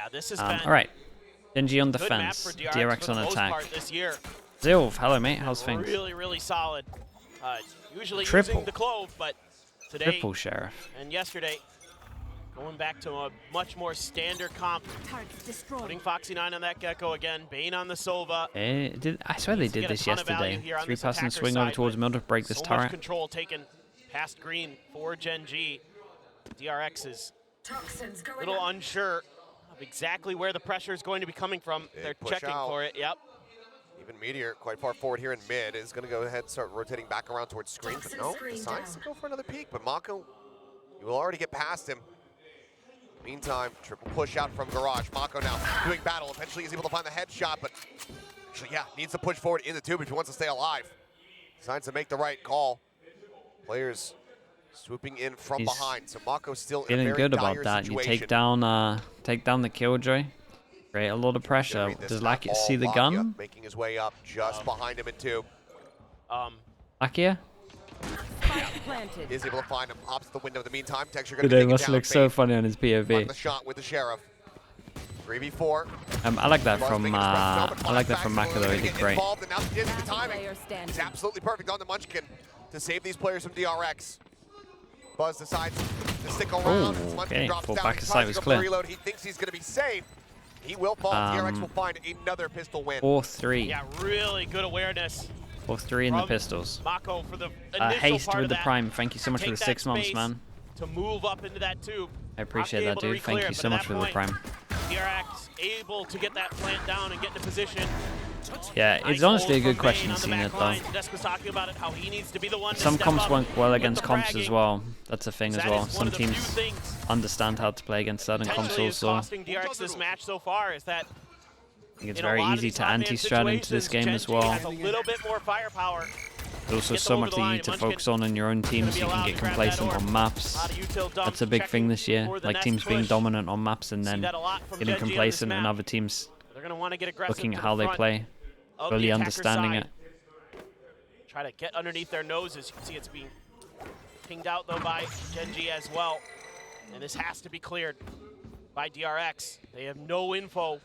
Yeah, this has been all right. GenG on a good map defense, for DRX on most attack. part this year. Zilv, hello mate, how's things? Really solid. Usually Triple. using the Clove, but today Triple Sheriff. and yesterday, going back to a much more standard comp. Putting Foxy9 on that Gecko again, Bane on the Sova. I swear they did this yesterday. 3-person swing over towards middle to break this turret. Much control taken past green for GenG. DRX is a little unsure of exactly where the pressure is going to be coming from. They're checking for it, yep. Even Meteor, quite far forward here in mid, is going to go ahead and start rotating back around towards screen. But no, decides to go for another peek. But Mako, you will already get past him. Meantime, triple push out from Garage. Mako now doing battle. Eventually he's able to find the headshot, but actually, yeah, needs to push forward in the tube if he wants to stay alive. Decides to make the right call. Players swooping in from behind. So Mako's still in a very good about dire that. situation. You take down the Killjoy. Create a lot of pressure. Does Lakia see the gun? Making his way up just behind him in tube. Lakia? Is able to find him. Pops the window in the meantime. Texture going to must look so funny on his POV. The shot with the Sheriff. 3v4. I like that from Mako though. He did great. The timing is absolutely perfect on the Munchkin to save these players from DRX. Buzz decides to stick around. Okay, full back of sight was clear. Reload. He thinks he's going to be safe. He will fall. DRX will find another pistol win. 4-3. Yeah, really good awareness. 4-3 in the pistols. Mako for the Haste with the prime. Thank you so much for the 6 months, man. To move up into that tube. I appreciate that, dude. Thank you so much for the prime. DRX able to get that plant down and get into position. Yeah, it's honestly a good question seeing it though. Some comps work well against comps as well. That's a thing as well. Some teams understand how to play against certain consoles. So I think it's very easy to anti-strat into this game as well. There's also so much that you need to focus on in your own team so you can get complacent on maps. That's a big thing this year. Like teams being dominant on maps and then getting complacent and other teams looking at how they play. Really understanding it. Try to get underneath their noses. You can see it's being pinged out though by GenG as well. And this has to be cleared by DRX. They have no info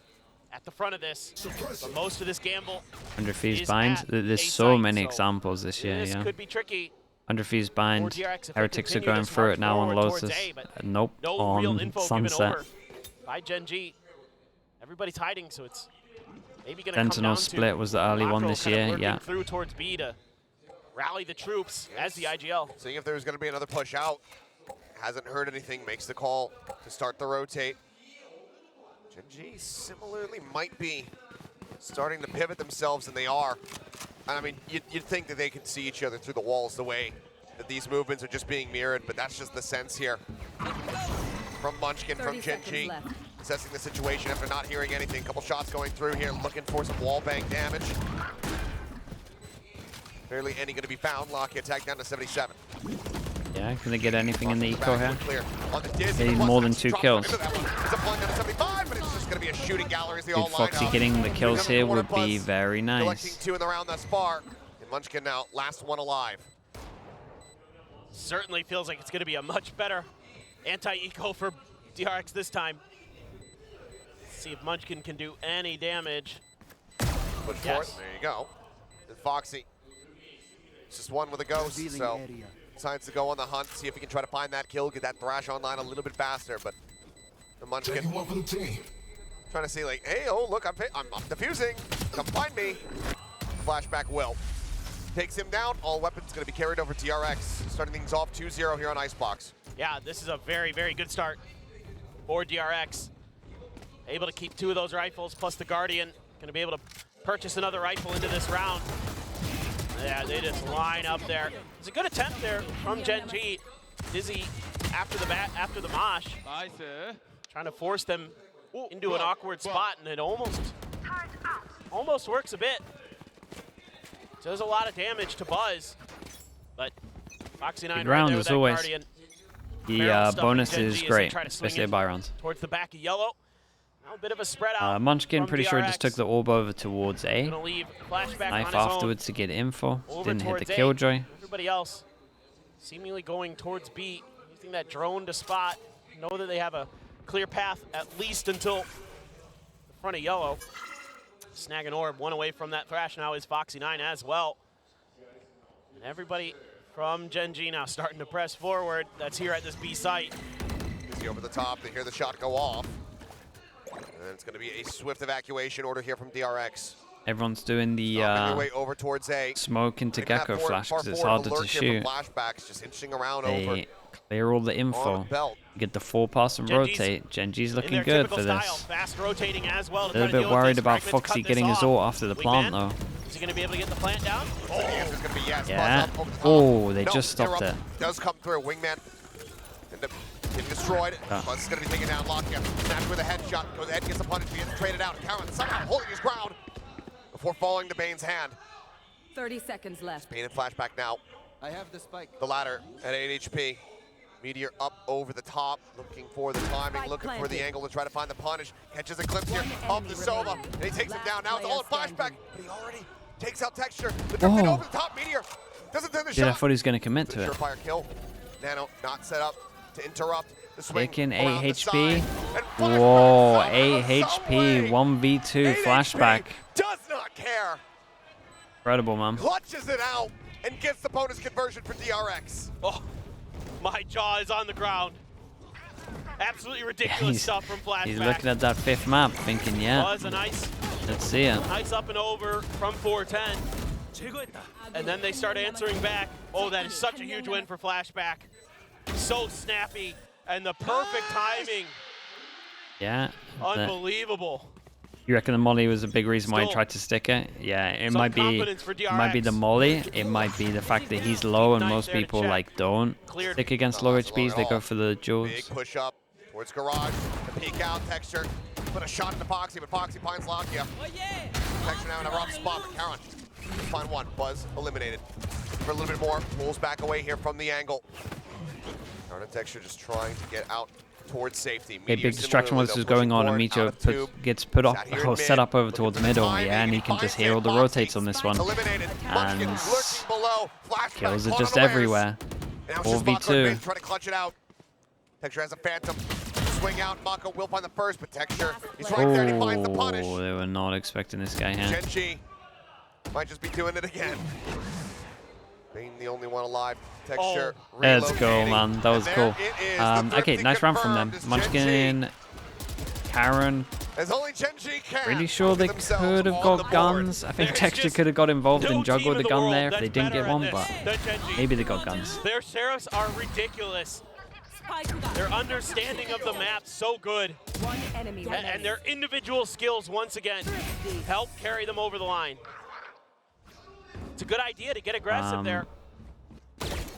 at the front of this. But most of this gamble Under Fees bind. There's so many examples this year, this could be tricky. Under Fees bind. Heretics are going through it now on Lotus. Nope, on Sunset. By GenG. Everybody's hiding, so it's maybe gonna Sentinel split was the early one this year, yeah. Through towards B to rally the troops as the IGL. Seeing if there's going to be another push out. Hasn't heard anything, makes the call to start the rotate. GenG similarly might be starting to pivot themselves, and they are. I mean, you'd think that they could see each other through the walls the way that these movements are just being mirrored, but that's just the sense here. From Munchkin, from GenG. Assessing the situation after not hearing anything. Couple shots going through here, looking for some wall bang damage. Barely any going to be found. Locky attack down to 77. Yeah, can they get anything in the eco here? They need more than 2 kills. If Foxy getting the kills here would be very nice. Collecting 2 in the round thus far. And Munchkin now, last one alive. Certainly feels like it's going to be a much better anti-eco for DRX this time. See if Munchkin can do any damage. Push forth, there you go. And Foxy, it's just one with a ghost, so decides to go on the hunt, see if he can try to find that kill, get that Thrash online a little bit faster, but the Munchkin trying to see like, hey, oh, look, I'm defusing, come find me. Flashback will. Takes him down, all weapons gonna be carried over to DRX, starting things off 2-0 here on Icebox. Yeah, this is a very, very good start for DRX. Able to keep 2 of those rifles, plus the Guardian. Gonna be able to purchase another rifle into this round. Yeah, they just line up there. It's a good attempt there from GenG. Dizzy after the mosh. Trying to force them into an awkward spot, and it almost works a bit. Does a lot of damage to Buzz, but Foxy9 Big round right as always. Guardian. The bonus is great, especially a buy round. Towards the back of yellow. Now a bit of a spread out. Munchkin pretty DRX. sure just took the orb over towards A. Gonna leave flashback Knife on his afterwards to get info. Over Didn't hit the towards A. Killjoy. Everybody else seemingly going towards B, using that drone to spot. Know that they have a clear path at least until front of yellow. Snag an orb, one away from that thrash now is Foxy9 as well. And everybody from GenG now starting to press forward. That's here at this B site. Easy over the top, they hear the shot go off. And it's going to be a swift evacuation order here from DRX. Everyone's doing the way over towards A. smoke into Gecko flash because it's harder to shoot. Flashbacks just inching around They over. clear all the info. Get the 4-pass and rotate. GenG's looking good for this. Fast rotating as well. A little bit worried about Foxy getting his ult after the plant though. Is he going to be able to get the plant down? Oh, the answer's going to be yes. Yeah. Buzz up over the top. Oh, they No, just stopped it. Does come through. Wingman end up getting destroyed. Buzz is going to be taken down. Lock him. Snatch with a headshot. Goes ahead, gets a punish. He gets traded out. Karen somehow holding his ground before falling to Bane's hand. 30 seconds left. Bane in flashback now. I have the spike. The ladder at 8 HP. Meteor up over the top, looking for the timing, looking for the angle to try to find the punish. Catches a glimpse here of the Sova, and he takes him down. Now it's all in flashback, but he already takes out Texture. The drifting over the top, Meteor doesn't turn the shot. I thought he was going to commit to it. Surefire kill. Nano not set up to interrupt the swing. Taking 8 HP. Whoa, Whoa, 8 HP, 1v2 flashback. Does not care. Incredible, man. Clutches it out and gets the bonus conversion for DRX. Oh, my jaw is on the ground. Absolutely ridiculous stuff from flashback. He's looking at that 5th map, thinking, yeah, Was a nice, let's see it. nice up and over from 410. And then they start answering back. Oh, that is such a huge win for flashback. So snappy and the perfect timing. Yeah. Unbelievable. You reckon the molly was a big reason why he tried to stick it? Yeah, it might be the molly. It might be the fact that he's low and most people like don't stick against low HPs. They go for the jewels. Big push up towards garage. The peek out Texture. Put a shot into Foxy, but Foxy finds Lakia. Texture now in a rough spot. Karen find one. Buzz eliminated. For a little bit more. Pulls back away here from the angle. Karen and Texture just trying to get out towards safety. A big distraction while this is going on, and Meteor gets put up, or set up over towards middle, yeah, and he can just hear all the rotates on this one. And kills are just everywhere. 4v2. Trying to clutch it out. Texture has a phantom. Swing out. Mako will find the first, but Texture, he's right there and he finds the punish. Oh, they were not expecting this guy here. GenG might just be doing it again. Being the only one alive. Texture. Let's go, man. That was cool. Okay, nice round from them. Munchkin, Karen. Really sure they could have got guns. I think Texture could have got involved and juggled the gun there if they didn't get one, but maybe they got guns. Their Seraphs are ridiculous. Their understanding of the map so good. And their individual skills, once again, help carry them over the line. It's a good idea to get aggressive there.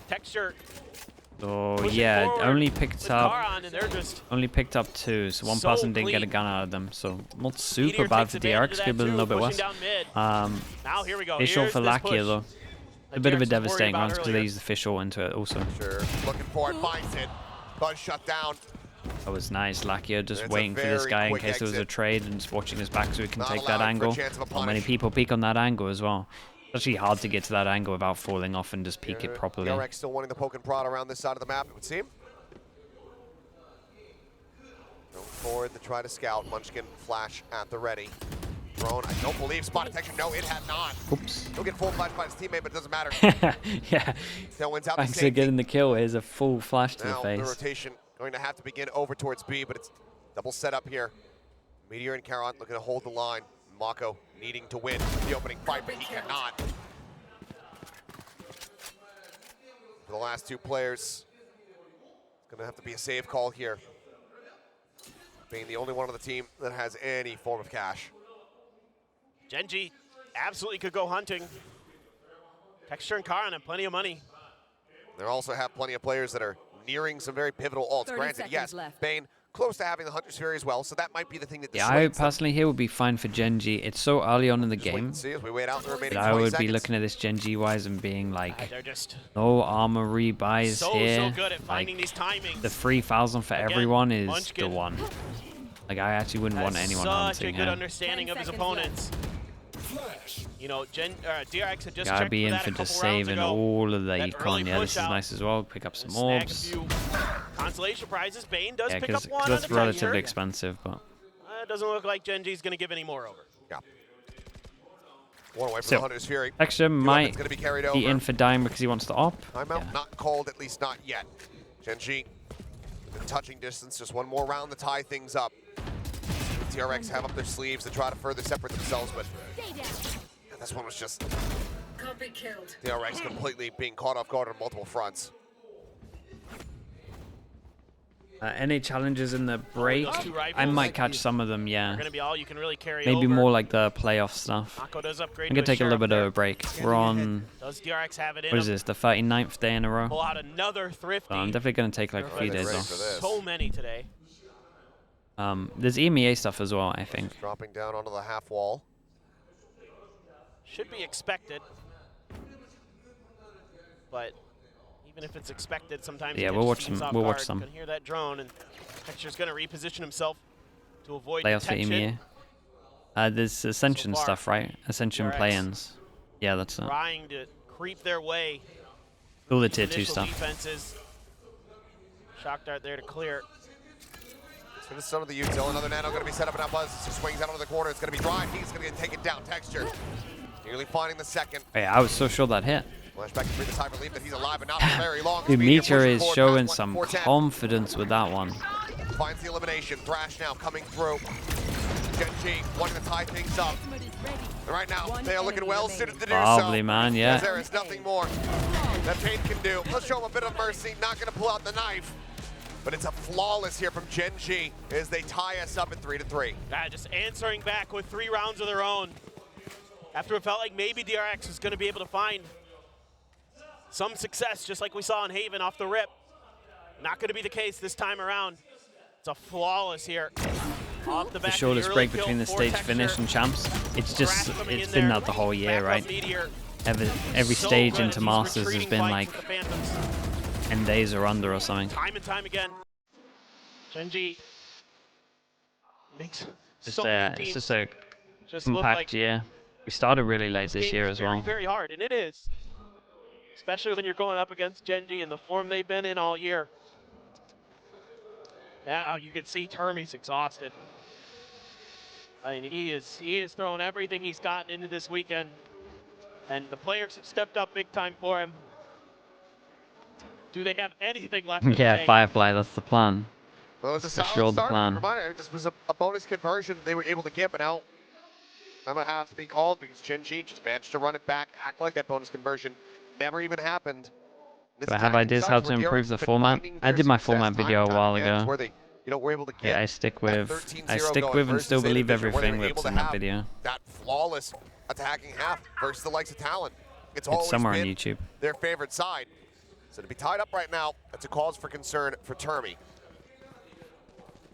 Texture. Oh yeah, only picked up 2, so one person didn't get a gun out of them. So not super bad for DRX, could have been a little bit worse. Now here we go. Fish ult for Lakia though. A bit of a devastating round because they used the fish ult into it also. Sure, looking for it, finds it. Buzz shut down. That was nice. Lakia just waiting for this guy in case there was a trade and just watching his back so he can take that angle. Not many people peek on that angle as well. It's actually hard to get to that angle without falling off and just peek it properly. DRX still wanting the poke and prod around this side of the map, it would seem. Going forward to try to scout. Munchkin flash at the ready. Drone, I don't believe spot detection. No, it had not. Oops. He'll get full flash by his teammate, but it doesn't matter. Yeah. Tailwind's out. Thanks for getting the kill. Here's a full flash to the face. The rotation going to have to begin over towards B, but it's double set up here. Meteor and Karen looking to hold the line. Mako needing to win the opening fight, but he cannot. For the last 2 players, it's going to have to be a save call here. Being the only one on the team that has any form of cash. GenG absolutely could go hunting. Texture and Karen have plenty of money. They also have plenty of players that are nearing some very pivotal ults. Granted, yes, Bane close to having the Hunter Sphere as well, so that might be the thing that I personally here would be fine for GenG. It's so early on in the game that I would be looking at this GenG wise and being like, no armor rebuys here. So good at finding these timings. The 3,000 for everyone is Munchkin. The one. Like I actually wouldn't want anyone hunting here. Such a good understanding of his opponents. You know, DRX had just gotta be in for just saving all of the econ. Yeah, this is nice as well. Pick up some orbs. Consolation prizes. Bane does pick up one. That's relatively expensive, but it doesn't look like GenG's going to give any more over. Yeah. One away from So, the Hunter's Fury. Texture might be carried be in for dying because he wants to op. Timeout not called, at least not yet. GenG in touching distance, just one more round to tie things up. DRX have up their sleeves to try to further separate themselves, but this one was just DRX completely being caught off guard on multiple fronts. Any challenges in the break? I might catch some of them, yeah. Gonna be all you can really carry Maybe over. more like the playoff stuff. Mako does upgrade I'm going to take a little bit of a break. We're on, Does DRX have it in what is this, the 39th day in a row? Pull out another thrifty. So I'm definitely going to take like a few days off. So many today. There's EMEA stuff as well, I think. Dropping down onto the half wall. Should be expected. But even if it's expected, sometimes Yeah, we'll watch some. We'll watch some. Can hear that drone, and Texture's going to reposition himself to avoid Playoffs for detection. EMEA. There's Ascension So far, stuff, right? Ascension DRX play-ins. Yeah, that's it. Trying to creep their way. All the tier 2 Initial stuff. defenses. Shock dart there to clear. To the son of the util, another nano going to be set up, and now Buzz just swings out onto the corner. It's going to be dry. He's going to get taken down. Texture nearly finding the second. Hey, I was so sure that hit. Flashback to bring the time relief that he's alive, but not for very long. Dude, Meteor Meteor pushing is forward showing past some 410. confidence with that one. Finds the elimination. Thrash now coming through. GenG wanting to tie things up. And right now, they are looking well suited to do Lovely, so. man, yeah. There is nothing more that Pain can do. Let's show him a bit of mercy. Not going to pull out the knife. But it's a flawless here from GenG as they tie us up at 3-3. Just answering back with 3 rounds of their own. After it felt like maybe DRX was going to be able to find some success, just like we saw in Haven off the rip. Not going to be the case this time around. It's a flawless here. Off the back, The shortest early break kill between the for stage Texture. finish and champs. It's just, it's been that the whole year, Back right? off Meteor. Every So stage good into as he's Masters has retreating been fight like with the Phantoms. 10 days or under or something. Time and time again. GenG makes It's so many it's teams just a just look compact like year. We started really late this year as well. Very hard, and it is. Especially when you're going up against GenG in the form they've been in all year. Now you can see Termy's exhausted. I mean, he is throwing everything he's gotten into this weekend, and the players have stepped up big time for him. Do they have anything left? Yeah, Firefly, that's the plan. Well, it's a That's solid the start. plan. Reminder, this was a bonus conversion they were able to get, but now I'm going to have to be called because GenG just managed to run it back, act like that bonus conversion never even happened. Do I have ideas how to improve the format? I did my format video a while ago. Where they, we're able to get Yeah, I stick with going and still versus believe Division, where they everything were able that's to in that have video. That flawless attacking half versus the likes of Talon. It's It's always somewhere on been YouTube. their favorite side. So to be tied up right now, that's a cause for concern for Termy.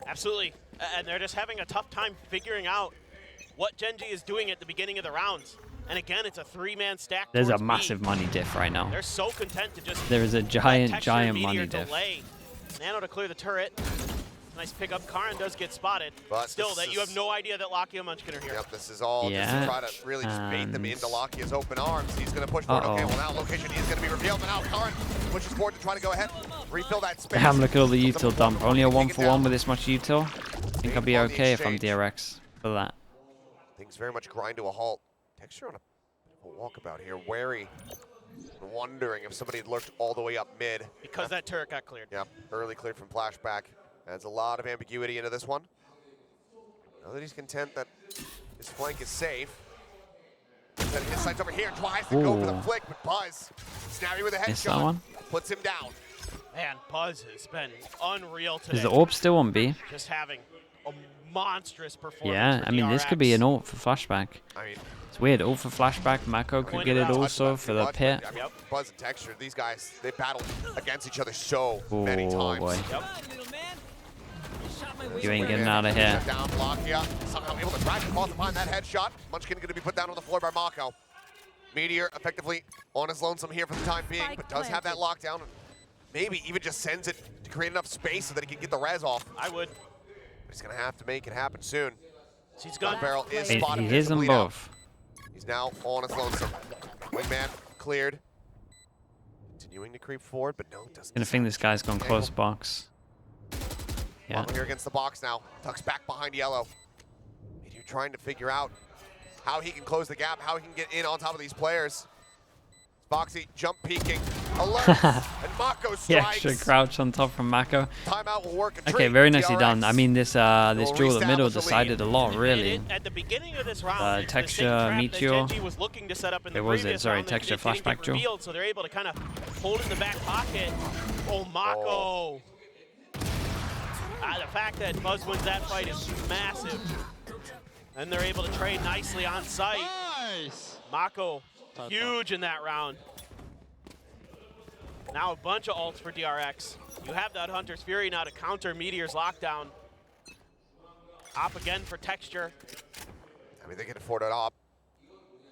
Absolutely, and they're just having a tough time figuring out what GenG is doing at the beginning of the rounds. And again, it's a 3-man stack. There's a towards massive B. money diff right now. They're so content to just. There is a let giant Texture and Meteor money diff. delay. Nano to clear the turret. Nice pickup. Karin does get spotted. But still, that you have no idea that Lakia Munchkin are here. Yep, this is all just to try to really just bait them into Lakia's open arms. He's going to push forward. Okay, well now location is going to be revealed, but now Karin pushes forward to try to go ahead, refill that space. Damn, look at all the util dump. Only a 1-for-1 with this much util. I think I'll be okay if I'm DRX for that. Things very much grind to a halt. Texture on a walkabout here, wary, wondering if somebody had lurked all the way up mid. Because that turret got cleared. Yep, early cleared from flashback. Adds a lot of ambiguity into this one. Now that he's content that his flank is safe. Then his sights over here, tries to go for the flick, but Buzz, snappy with a Missed that headshot, one. puts him down. Man, Buzz has been unreal today. Is the orb still on B? Just having a monstrous performance. Yeah, for I mean, this could be DRX. an ult for flashback. I mean, It's weird. Ult for flashback. Mako could get it also for the pit. I mean, Buzz and Texture, these guys, they battled against each other so many times. Boy. Yep. You ain't getting out of here. Shut down Lakia, somehow able to drag across to find that headshot. Munchkin going to be put down on the floor by Mako. Meteor effectively on his lonesome here for the time being, but does have that lockdown. And maybe even just sends it to create enough space so that he can get the res off. I would. But he's going to have to make it happen soon. He's gone. Barrel is He spotted. hears them visibly now. both. He's now on his lonesome. Wingman cleared. Continuing to creep forward, but no, doesn't. Gonna think this guy's gone close box. Yeah. Here against the box now. Tucks back behind yellow. trying to figure out how he can close the gap, how he can get in on top of these players. Foxy jump peeking, alerts, and Mako strikes. The extra crouch on top from Mako. Timeout will work a Okay, treat. very nicely DRX done. I mean, this duel at middle decided a lot, And really. at the beginning of this round, it's the same Texture trap Meteor. that GenG was looking to set up in the Was it? previous Sorry, round that Texture it didn't flashback get duel. revealed, so they're able to kind of hold it in the back pocket. Oh, Mako. The fact that Buzz wins that fight is massive. And they're able to trade nicely on site. Nice. Mako, huge in that round. Now a bunch of ults for DRX. You have that Hunter's Fury now to counter Meteor's lockdown. Op again for Texture. I mean, they can afford it up,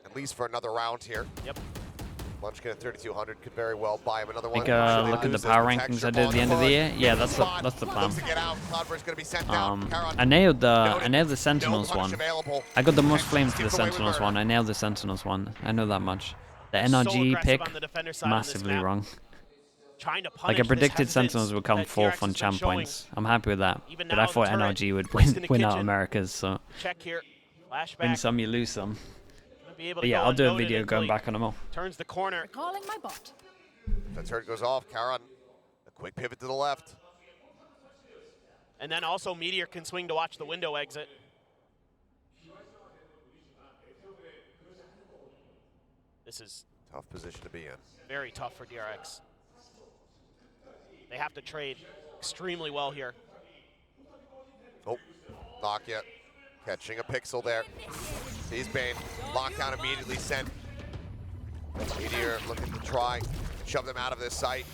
at least for another round here. Yep. Munchkin at 3,200 could very well buy him another one. Look at the power rankings I did at the end of the year. Yeah, that's the plan. Looks to get out. Cloudburst's gonna be sent down. I nailed the Sentinels one. Available. I got the most flames for the Sentinels one. I nailed the Sentinels one. I know that much. The NRG pick, massively wrong. Like I predicted Sentinels would come 4th on champ points. I'm happy with that. But I thought NRG would win out Americas, so check here. Win some, you lose some. But yeah, I'll do a video going back on them all. Turns the corner. Calling my bot. That turret goes off. Karan, a quick pivot to the left. And then also Meteor can swing to watch the window exit. This is Tough position to be in. very tough for DRX. They have to trade extremely well here. Oh, Lakia catching a pixel there. Sees Bane. Lockdown immediately sent. Meteor looking to try shove them out of this site,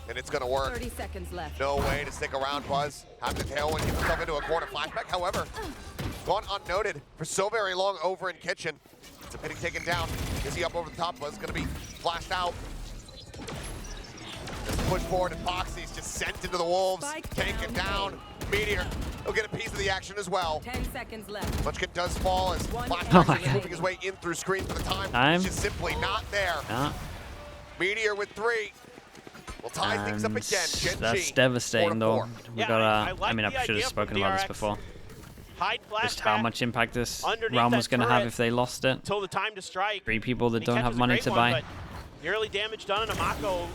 and it's going to work. 30 seconds left. No way to stick around, Buzz. Have the tailwind, get himself into a corner. Flashback, however, gone unnoted for so very long over in kitchen. It's getting taken down. Is he up over the top? Buzz going to be flashed out. Just push forward, and Foxy's just sent into the wolves. Take it down. Meteor, he'll get a piece of the action as well. 10 seconds left. Munchkin does fall as Oh Flashback is moving his way in through screen for the time. Time. Just simply not there. Yeah. Meteor with 3. We'll tie things up And again. GenG, that's devastating, though. 4-4. We Yeah, got. I I mean, I like the should have idea spoken from about this DRX. before. Hide Just how flashback much impact this underneath round that was going to have turret if they lost it. until the time to strike. 3 people that He don't catches have a money great to one, buy. but the early damage done on a Mako,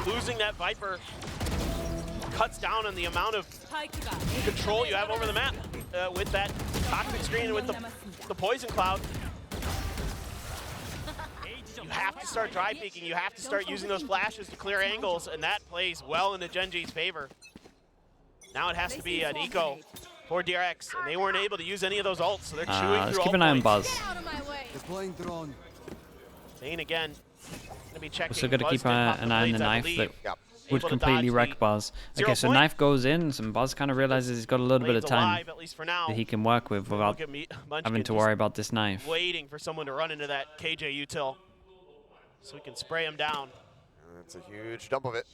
losing that Viper cuts down on the amount of control you have over the map with that toxic screen and with the poison cloud. You have to start dry peeking. You have to start using those flashes to clear angles, and that plays well into GenG's favor. Now it has to be an eco for DRX, and they weren't able to use any of those ults, so they're chewing Let's through keep ult an eye on points. Buzz. Deploying drone. Bane again. Gonna be checking. Also got to Buzz keep did pop an the eye on blades, the I knife believe. that Yep. would Able to completely dodge wreck the Buzz. 0 Okay, so point. knife goes in, and Buzz kind of realizes he's got a little bit of Blades time alive, at least for now. that he can work with without Look at Munchkin having to just worry about this knife. waiting for someone to run into that KJ util so we can spray him down. That's a huge dump of it.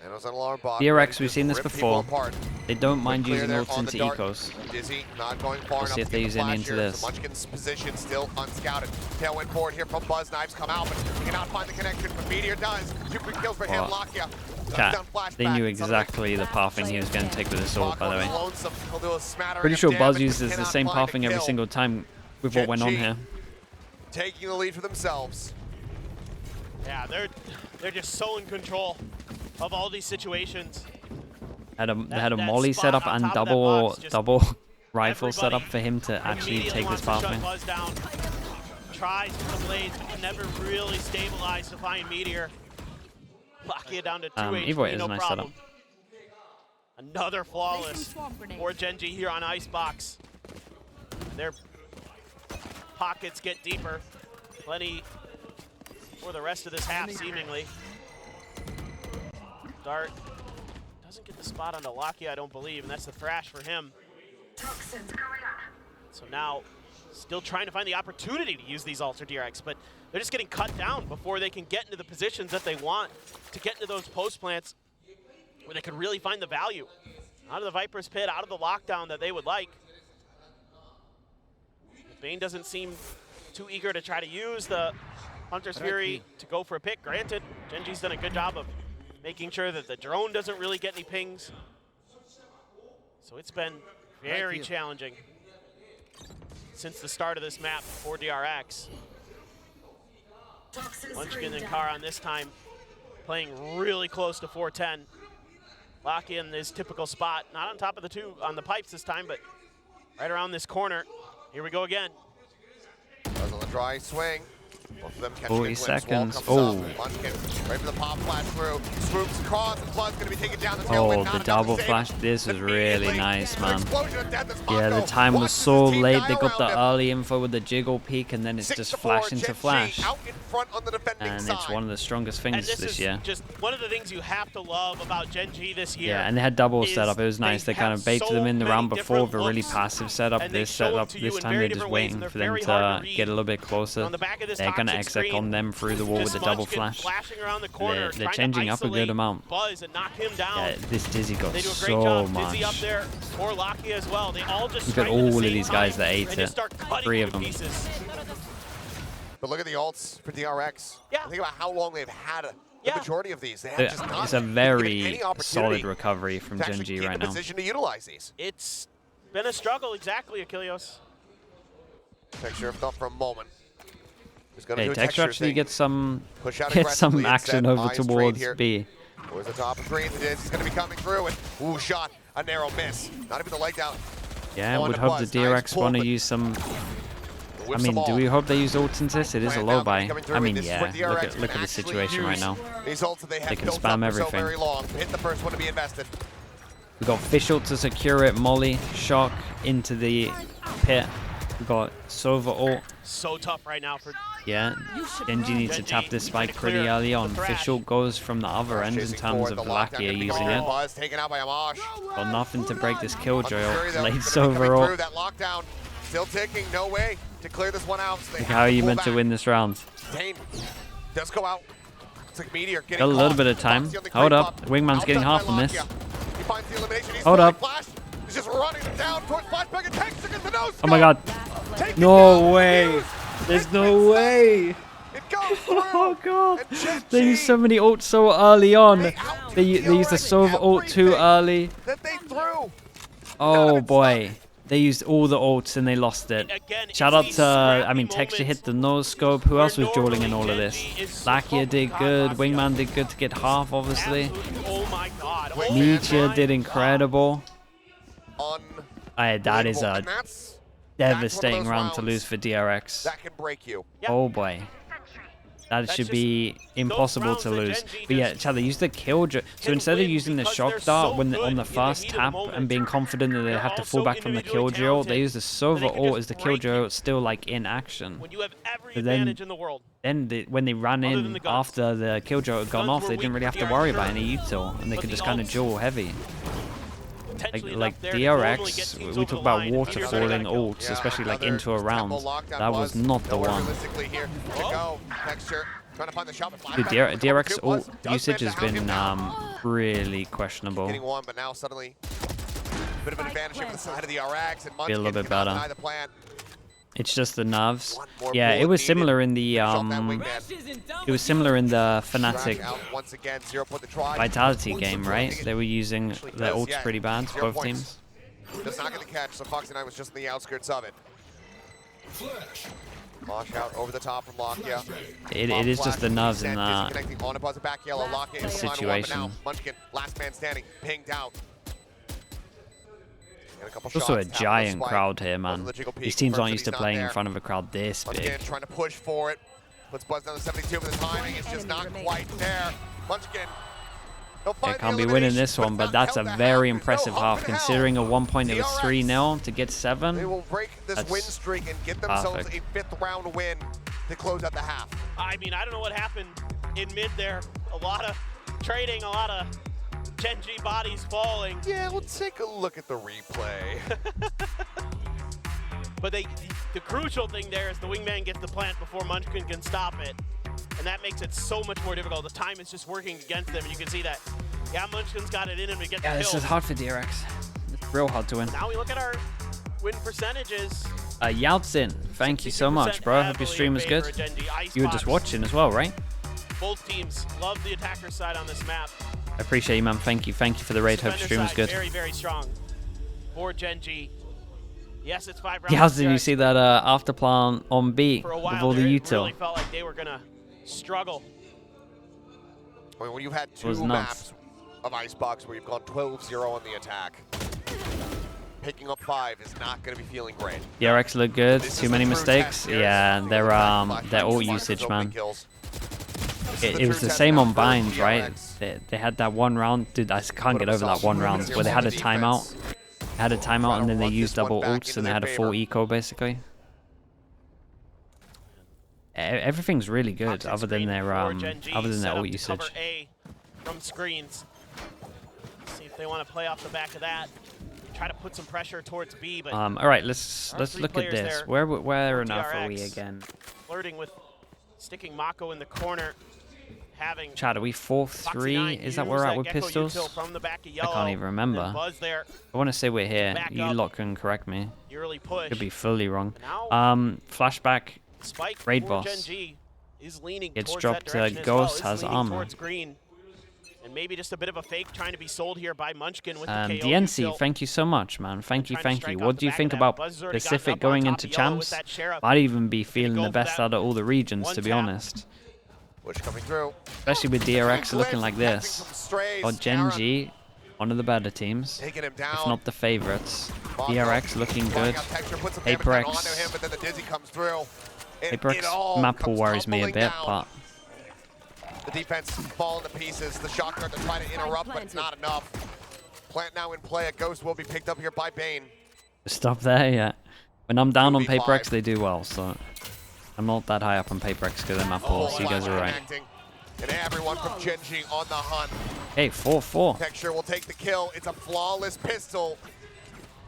And it was an alarm bot. DRX, we've seen this Rip people before. apart. They don't mind Clear using there ults on the into dart. ecos. Dizzy not going far enough see if to they get use the any flash into here. this. So Munchkin's position still unscouted. Tailwind forward here from Buzz. Knives come out, but he cannot find the connection. But Meteor does. 2 quick kills for him. Well, Lakia. Chat, they knew exactly the pathing he was going to take with this ult, by the way. Pretty sure Buzz uses the same pathing every single time with what went on here. Taking the lead for themselves. Yeah, they're just so in control of all these situations. They had a That molly spot set up on and top of that box, just double rifle set up everybody for him to actually immediately take this wants to pathing. shut Buzz down. Tries with the blades, but can never really stabilize to find Meteor. Lock it down to 2 either way, HP, it's no a nice problem. Another flawless for GenG here on Icebox. Their pockets get deeper. Plenty for the rest of this half, seemingly. Dart doesn't get the spot onto Lakia, I don't believe, and that's the thrash for him. So now, still trying to find the opportunity to use these ults for DRX, but they're just getting cut down before they can get into the positions that they want to get into those post plants where they could really find the value. Out of the Viper's pit, out of the lockdown that they would like. Bane doesn't seem too eager to try to use the Hunter's Fury to go for a pick. Granted, GenG's done a good job of making sure that the drone doesn't really get any pings. So it's been very challenging. since the start of this map for DRX. Munchkin and Karan this time playing really close to 410. Locky in his typical spot, not on top of the two on the pipes this time, but right around this corner. Here we go again. Does on the dry swing. Both of them catching 40 a glimpse. seconds. Wall comes up. Munchkin right for the pop flash through. Swoops across. And Flood's going to be taken down the tailwind. Oh, Not the enough double to save flash. him. This was really nice, man. Explosion of death as Yeah, the Mako time was watches so his team late. die They got the around him. early info with the jiggle peek, and then it's just 6-4, flash into GenG flash. out in front on the defending And side. it's one of the strongest And things this this is year. just one of the things you have to love about GenG this year. Yeah, and they had double is setup. It was nice. They kind of baited them in the round before with a really passive setup. and they This show setup, it to you this in time very they're just different ways, waiting and for they're them very hard to to get a read. little bit closer. On the back of this They're going to toxic exec screen, on them through the wall with just the double Munchkin flash. flashing around the corner, They're trying changing to up a good isolate amount. Buzz and knock him down. Yeah, this Dizzy got They do a great so job. much. Dizzy up there, or Locky as well. They all just Look at strike at all the of same these guys time that ate and it. just start cutting 3 him of to them. pieces. But look at the ults for DRX. Yeah. Think about how long they've had the Yeah. majority of these. They have just not It's a given very any opportunity solid recovery from to actually GenG get right in now. position to utilize these. It's been a struggle, exactly, Achilleos. Texture, if not for a moment. He's gonna Hey, do a Texture actually thing. gets some Push out get some aggressively action instead. over Eyes trained towards here. B. Towards the top of green. He's going to be coming through. And, ooh, shot. A narrow miss. Not even the leg down. Yeah, On would to hope the Buzz. Nice DRX pull, want to but use some. I whips the mean, do ball. we hope they use ults into this? It is a Plant low down, buy. coming through, I and mean, this is yeah. where Look DRX at the can situation actually right now. use These ults that they have They can built spam up for so everything. very long. Hit the first one to be invested. We got Fischl to secure it. Molly, Shock into the pit. We got Sova ult. So tough right now for Yeah, GenG needs to tap this spike pretty clear early on. the thrash. Fischl goes from the other end in Chasing terms forward, of the lockdown Lakia gonna be using gone. it. Buzz taken out by Amash. Got nothing to break this killjoy. Fury, though, Late gonna be Sova coming through. ult. That lockdown still ticking. No way to clear this one out. So they Look have how to you pull meant to back. win this round. Dane does go out. It's like Meteor getting Got a little caught. bit of time. Foxy on the Hold creep up. Wingman's getting Outdone half by on this. Lakia. He finds the elimination. He's Hold fully up. flashed. He's just running him down towards flashback and takes it into no Oh my god. Take it No down. way. Fuse. There's It no makes way. sense. It goes through. Oh god. And GenG, They used so many ults so early on. They They used the Sova ult too everything early. that they threw. Oh boy. They used all the ults and they lost it. Again, Shout it's out these to, I scrappy mean, Texture moments hit the nose scope. Who else was where dueling in all of normally this? GenG is so- Lakia did God, good. Lakia. Wingman did good to get half, obviously. Absolutely. Oh my god. Wait, Oh Nietzsche my did God. incredible. That is Unbelievable. a And that's devastating those round to rounds lose for DRX. that can break you. Yeah. Oh boy. That That's should just be impossible rounds to that lose. GenG But yeah, just Chad, they used the killjoy. So can instead of win using the because shock they're dart so when good on the in the fast heat of the tap moment. and being confident that they They're have to also fall back from the individually killjoy ult, they talented, use the so they Sova can ult just as the break killjoy you. ult still like in action. When you have every But then- advantage in the world. Then when they ran Other than in the guns. after the killjoy had gone Guns off, were they didn't weak really for have to DRX, worry about sure. any util, and they But could the just kind of ults duel heavy. Potentially Like enough there to normally get DRX, teams we over talk the about line. Meteor's waterfalling gotta kill. ults, especially like another into a round. tempo lockdown. That was Buzz not the nowhere one. realistically here to Oh. go. Texture trying to find the shot. The DRX ult Does usage manage has to hound him been down. really questionable. Getting one, but now suddenly a bit of an advantage here for the side of the RX, and Be a Munchkin little bit cannot better. deny the plan. It's just the nerves. One more Yeah, it bullet was needed. similar in the Finish off that wingman. it was similar in the Fnatic Crash out once again, 0 point the try. Vitality game, right? They were using their ults pretty bad, 0 both points. teams. Does not get the catch, so Fox and I was just on the outskirts of it. Launch out over the top from Lakia. It is just the nerves in that. Connecting on above the back yellow. Lakia in the final one, but situation. now Munchkin, last man standing, pinged out. And a couple There's also a shots, tap on the giant spike. crowd here, Goes man. to the jiggle peek, These teams confirms aren't that used to he's not playing in there. front of a crowd this Munchkin big. trying to push for it. Puts Buzz down to 72, but the timing is just not quite there. Munchkin. They can't be winning this one, but that's a very impressive half. Considering at one point it was 3-0 to get They 7. will break this That's win streak and get themselves perfect. a 5th round win to close out the half. I mean, I don't know what happened in mid there. A lot of trading, a lot of GenG bodies falling. Yeah, we'll take a look at the replay. But the crucial thing there is the wingman gets the plant before Munchkin can stop it. And that makes it so much more difficult. The time is just working against them, and you can see that. Yeah, Munchkin's got it in him to get Yeah, the this kills. is hard for DRX. It's real hard to win. Now we look at our win percentages. Yaltzin, thank you so much, bro. Hope your stream was good. You were just watching as well, right? Both teams love the attacker side on this map. I appreciate you, man. Thank you for the raid. Hope your Defender stream was side good. Very, very strong for GenG. Yes, it's 5 rounds. Yeah, did you see that after plan on B For a with while all the there, it util? really felt like they were gonna struggle. I mean, when you've had It was two nuts. maps of Icebox where you've gone 12-0 on the attack, picking up 5 is not going to be feeling great. DRX look good. This Too is many the true mistakes. test here. Yeah, their ult usage, man. It was the same on Binds, right? They had that one round. Dude, I can't get over that one round where they had a timeout. They had a timeout and then they used double ults and they had a full eco basically. Everything's really good other than their ult usage. From screens. See if they want to play off the back of that. Try to put some pressure towards B, but all right, let's look at this. Where on earth are we DRX again? Flirting with sticking Mako in the corner. Having Chad, are we 4-3? Is that where we're at with pistols? I can't even remember. I want to say we're here. You lot can correct me. Could be fully wrong. Flashback. Spike Raid for boss. GenG is leaning Gets towards dropped. that direction as Ghost well. has leaning armor. towards green. And maybe just a bit of a fake trying to be sold here by Munchkin with the KO. DNC, util. thank you so much, man. Thank you. What do you think of about that. Buzz has already Pacific gotten up on going top into of yellow with champs? that Sheriff. Might even be feeling go the for best that out of all the regions, one to be tap. honest. Push coming through. Especially with DRX looking like this. Catching some strays. Or GenG, one of the better teams, Taking him down. if not the favorites. Mako DRX looking flying good. out Texture, puts some damage down onto him, Apex. but then the Dizzy comes through. And it Apex all map comes worries me a tumbling bit, down. but The defense falling to pieces. The shot guard to try to interrupt, but it's not enough. Plant now in play. A Ghost will be picked up here by Bane. stop there, yeah. When I'm down on 2v5. Paperex, they do well, so I'm not that high up on Paperex because of map pool, so you guys are right. Connecting. And everyone from GenG on the hunt. Hey, 4-4. Texture will take the kill. It's a flawless pistol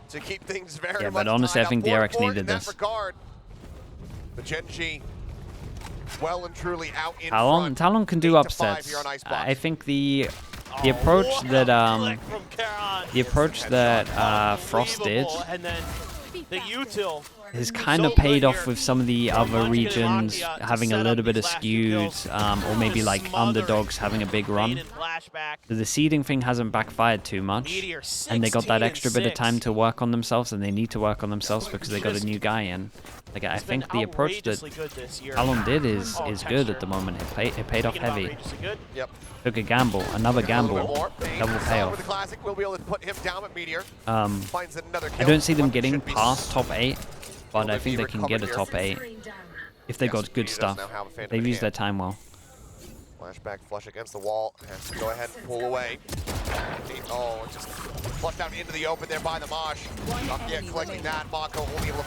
to keep things very Yeah, much but honestly, I tied think up. DRX 4-4 needed in that this. regard. But GenG well and truly out in Talon front. can do 8-5 upsets. here on Icebox. I think the approach that Frost did And then the util is kind of paid off with some of the other regions having a little bit of skewed, or maybe like underdogs having a big run. The seeding thing hasn't backfired too much, and they got that extra bit of time to work on themselves, and they need to work on themselves because they got a new guy in. Like I think the approach that Talon did is good at the moment. It paid off heavy. Yep. Took a gamble, another gamble, double payoff. The classic will be able to put him down at Meteor. Finds another I kill. don't see them But getting should be past top 8, but Will I think be they can get a recovered top 8 if they Yes, got good Meteor does stuff. now have a Phantom They've in used their hand. time well. Flashback flush against the wall. Has to go ahead and pull away. Oh, just flushed out into the open there by the Mosh. Yeah, collecting that. Mako only able to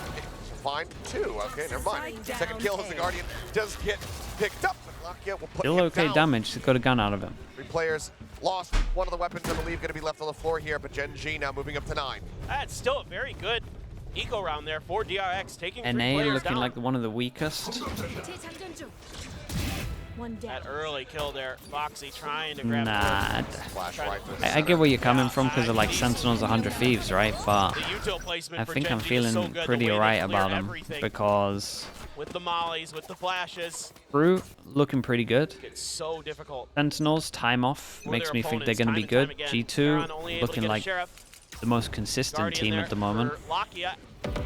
find 2. Okay, never mind. Second kill as the Guardian does get picked up. But Lakia will put Still him okay down. damage, got a gun out of him. 3 players lost. One of the weapons, I believe, going to be left on the floor here. But GenG now moving up to 9. That's still a very good eco round there for DRX, taking 3 NA players looking down. like one of the weakest. That early kill there, Foxy trying to grab Nah, Flash right through the I center. get where you're coming from because of like Sentinels 100 Thieves, right? But the util placement I for think I'm GenG is feeling so good, the pretty way they alright clear about them everything because with the mollies, with the flashes, Brute looking pretty good. it's so difficult. Sentinels time off for makes their me think they're opponents going to be time good. and time again. Heron G2 only able to looking get a like Sheriff. the most consistent Guardian team there at the moment. for Lakia.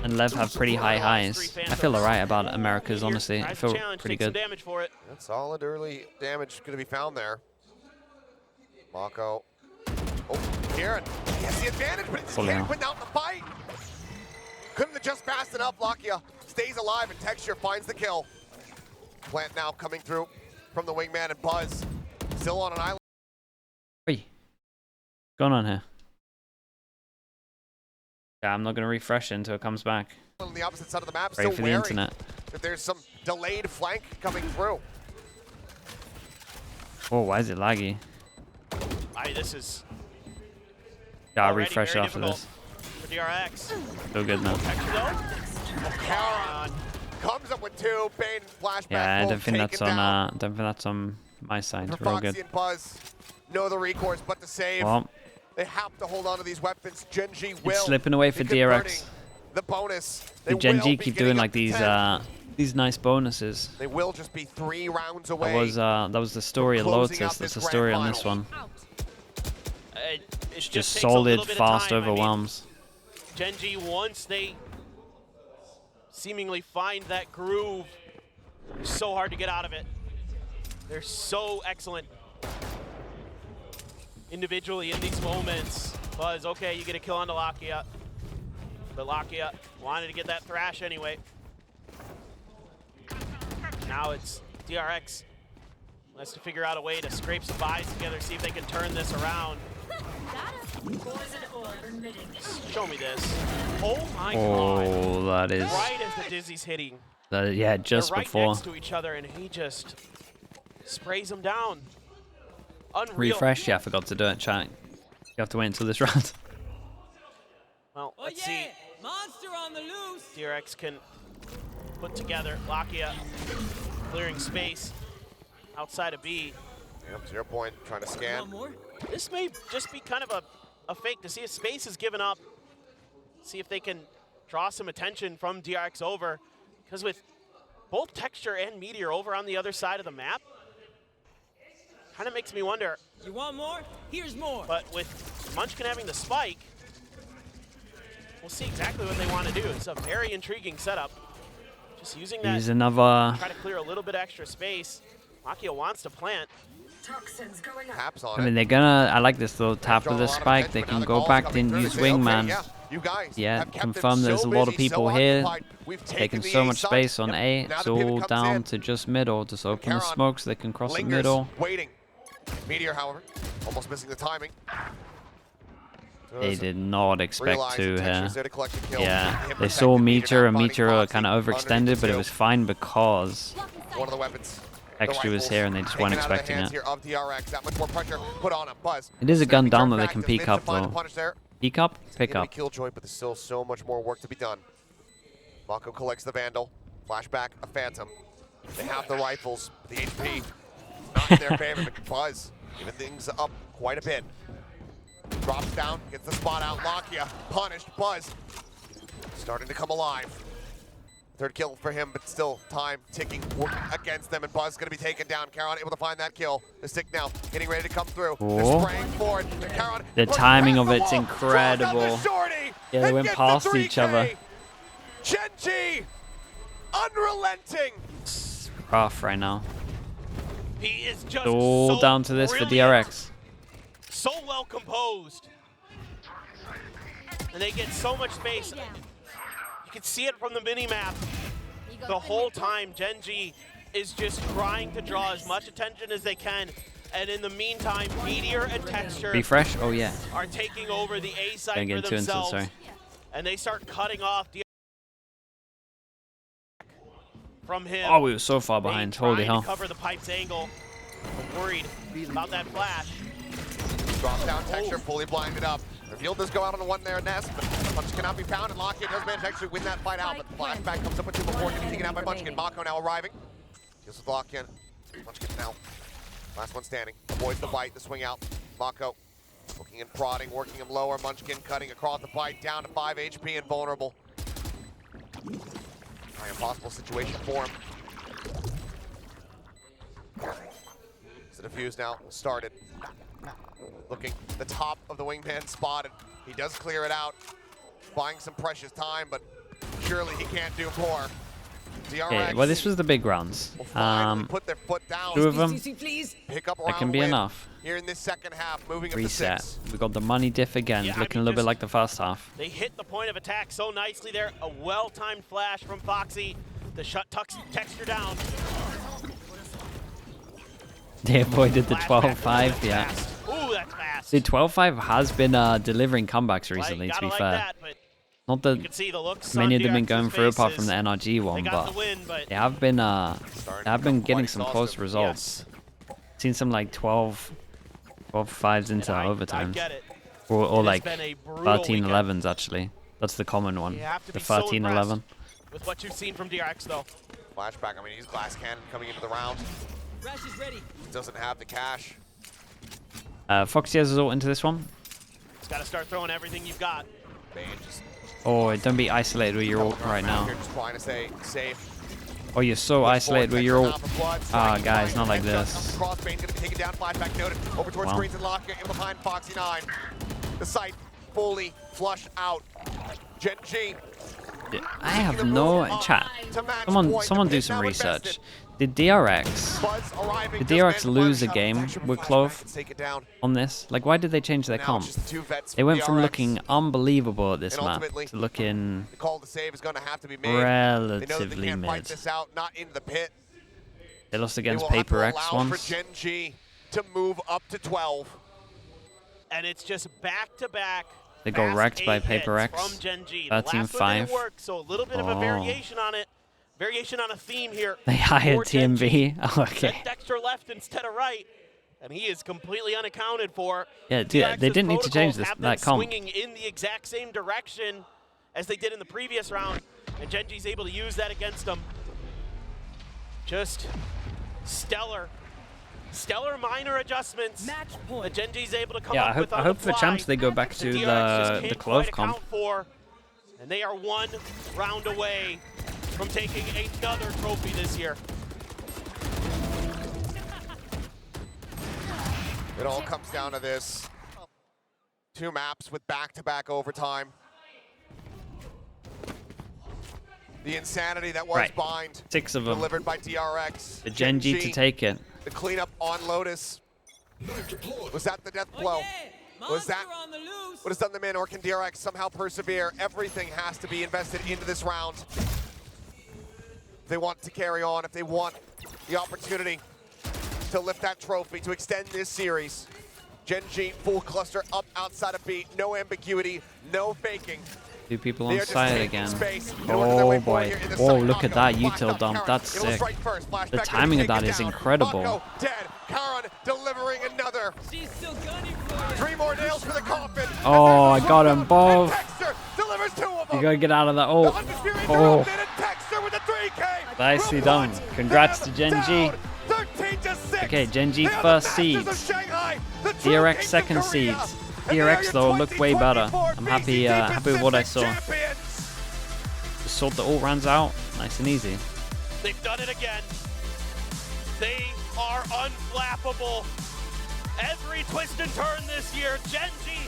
And Lev have pretty high highs. I feel alright about Americas, honestly. I Tries to feel challenge, pretty takes some good. damage for it. That's solid early damage going to be found there. Mako. Oh, Kieran. He has the advantage, but it's Fully Kieran out. putting out the fight. Couldn't adjust fast enough. Lakia stays alive, and Texture finds the kill. Plant now coming through from the wingman, and Buzz still on an island. Hey, what's going on here? Yeah, I'm not going to refresh it until it comes back. On the opposite side of the map, Pray still for the wary internet. that there's some delayed flank coming through. Oh, why is it laggy? This is Yeah, I'll already refresh it very after difficult this. for DRX. Feel good now. Texture though. Caron comes up with 2. Bane flashback. Yeah, I both don't think that's taken on. down. Don't think that's on my side. For Real Foxy good. and Buzz, no the recourse but to save. Well, They have to hold on to these weapons. GenG will it's slipping away for be converting DRX. the bonus. They The will GenG be keep getting doing up like to 10. these nice bonuses. They will just be 3 rounds away. That was the story of closing out Lotus. That's this the story grand on this final. one. It Just takes a little solid, bit of fast time. I mean, overwhelms. GenG, once they seemingly find that groove. It's so hard to get out of it. They're so excellent individually in these moments. Buzz, okay, you get a kill onto Lakia. But Lakia wanted to get that thrash anyway. Now it's DRX. Has to figure out a way to scrape some buys together, see if they can turn this around. Show me this. Oh my god. Oh, that is... Right as the Dizzy's hitting. Yeah, just They're right before. next to each other, and he just sprays them down. Unreal. Refresh? Yeah, I forgot to do it, chat. You have to wait until this round. Well, let's see. Monster on the loose. DRX can put together Lakia clearing space outside of B. Yep, 0 point, trying to scan. This may just be kind of a fake to see if space is given up. See if they can draw some attention from DRX over. Because with both Texture and Meteor over on the other side of the map, kind of makes me wonder. You want more? Here's more. But with Munchkin having the spike, we'll see exactly what they want to do. It's a very intriguing setup. Just using that, Here's another... try to clear a little bit extra space. Lakia wants to plant. Taps on I mean, they're gonna... I like this little tap with the spike. They can go back, didn't use Wingman. Yeah, confirm there's a lot of people here. Taking so much space on A. It's all down to just middle. Just open the smoke so they can cross the middle. Waiting. Meteor, however, almost missing the timing. They did not expect to here. Yeah, they saw Meteor and Meteor kind of overextended, but it was fine because one of the weapons. Texture was here and they just weren't expecting it. Buzz. It is a gun down that they can peek up though. Peek up, pick up. Killjoy, but there's still so much more work to be done. Mako collects the Vandal. Flashback, a Phantom. They have the rifles, the HP. Not in their favor, but Buzz giving things up quite a bit. Drops down, gets the spot out. Lakia punished. Buzz starting to come alive. Third kill for him, but still time ticking against them, and Buzz going to be taken down. Karon able to find that kill. The stick now getting ready to come through. They're spraying forward. Karon, the timing of it's incredible. Yeah, they went past each other. GenG, unrelenting. It's rough right now. He is just all so down to this for brilliant. DRX. So well composed. And they get so much space. You can see it from the mini-map. The whole time, GenG is just trying to draw as much attention as they can. And in the meantime, Meteor and Texture Refresh? Oh, yeah. are taking over the A side Don't for get too into it, themselves. sorry. And they start cutting off from him. Oh, we were so far behind. Holy hell. To cover the pipe's angle. I'm worried about that flash. Drops down Texture, fully blinded up. Reveal does go out on the one there, Nest, but Munchkin cannot be found, and Lakia does manage to actually win that fight out, but the flashback comes up with two before getting taken out by Munchkin. Mako now arriving. Deals with Lakia. Munchkin now. Last one standing. Avoids the bite, the swing out. Mako looking and prodding, working him lower. Munchkin cutting across the bite, down to 5 HP and vulnerable. An impossible situation for him. The defuse now started. Looking the top of the wingman spotted. He does clear it out. Buying some precious time, but surely he can't do more. DRX. Okay, well, this was the big rounds. Put their foot down. 2 of them. Pick up That can be enough. Here in this second half, moving Reset. up to 6. We got the money diff again, looking a little bit like the first half. They hit the point of attack so nicely there. A well-timed flash from Foxy to shut Texture down. They avoided the 12-5, yeah. Ooh, that's fast. The 12-5 has been delivering comebacks recently, to be fair. Not that many of them have been going through apart from the NRG one, but they have been getting some close results. Seen some like 12-5s into overtime. Or like 13-11s actually. That's the common one. The 13-11. With what you've seen from DRX though. Flashback, I mean, he's glass cannon coming into the round. Rash is ready. Doesn't have the cash. Foxy has his ult into this one. Just gotta start throwing everything you've got. Oh, don't be isolated with your ult right now. Just trying to stay safe. Oh, you're so isolated with your ult. Ah, guys, not like this. Crossbane gonna be taken down. Flashback noted. Over towards Greens and Lakia in behind Foxy 9. The site fully flushed out. GenG I have no chat. Someone do some research. Did DRX lose a game with Clove on this? Like, why did they change their comp? They went from looking unbelievable at this map to looking relatively mid. They lost against Paper X once. GenG to move up to 12. And it's just back-to-back. They got wrecked by Paper X. From GenG. 13-5. So a little bit of a variation on it. Variation on a theme here. They hired TMV. Oh, okay. Dexter left instead of right, and he is completely unaccounted for. Yeah, dude, they didn't need to change that comp. Swinging in the exact same direction as they did in the previous round, and GenG's able to use that against them. Just stellar minor adjustments. Match point. GenG's able to come Yeah, up with I hope for champs they go back to the Clove comp. And they are 1 round away from taking another trophy this year. It all comes down to this. 2 maps with back-to-back overtime. The insanity that was Bind. 6 of them. Delivered by DRX. The GenG to take it. The cleanup on Lotus. Was that the death blow? Was that what has done them in, or can DRX somehow persevere? Everything has to be invested into this round. If they want to carry on, if they want the opportunity to lift that trophy, to extend this series. GenG full cluster up outside of B, no ambiguity, no faking. 2 people on side again. Oh boy. Oh, look at that util dump. That's sick. The timing of that is incredible. Delivering another. She's still gunning for you. 3 more nails for the coffin. Oh, I got them both. Delivers 2 of them. You gotta get out of that. Oh. Nicely done. Congrats to GenG. Okay, GenG first seeds. DRX second seeds. DRX though looked way better. I'm happy with what I saw. Just sort the ult rounds out, nice and easy. They've done it again. They are unflappable. Every twist and turn this year, GenG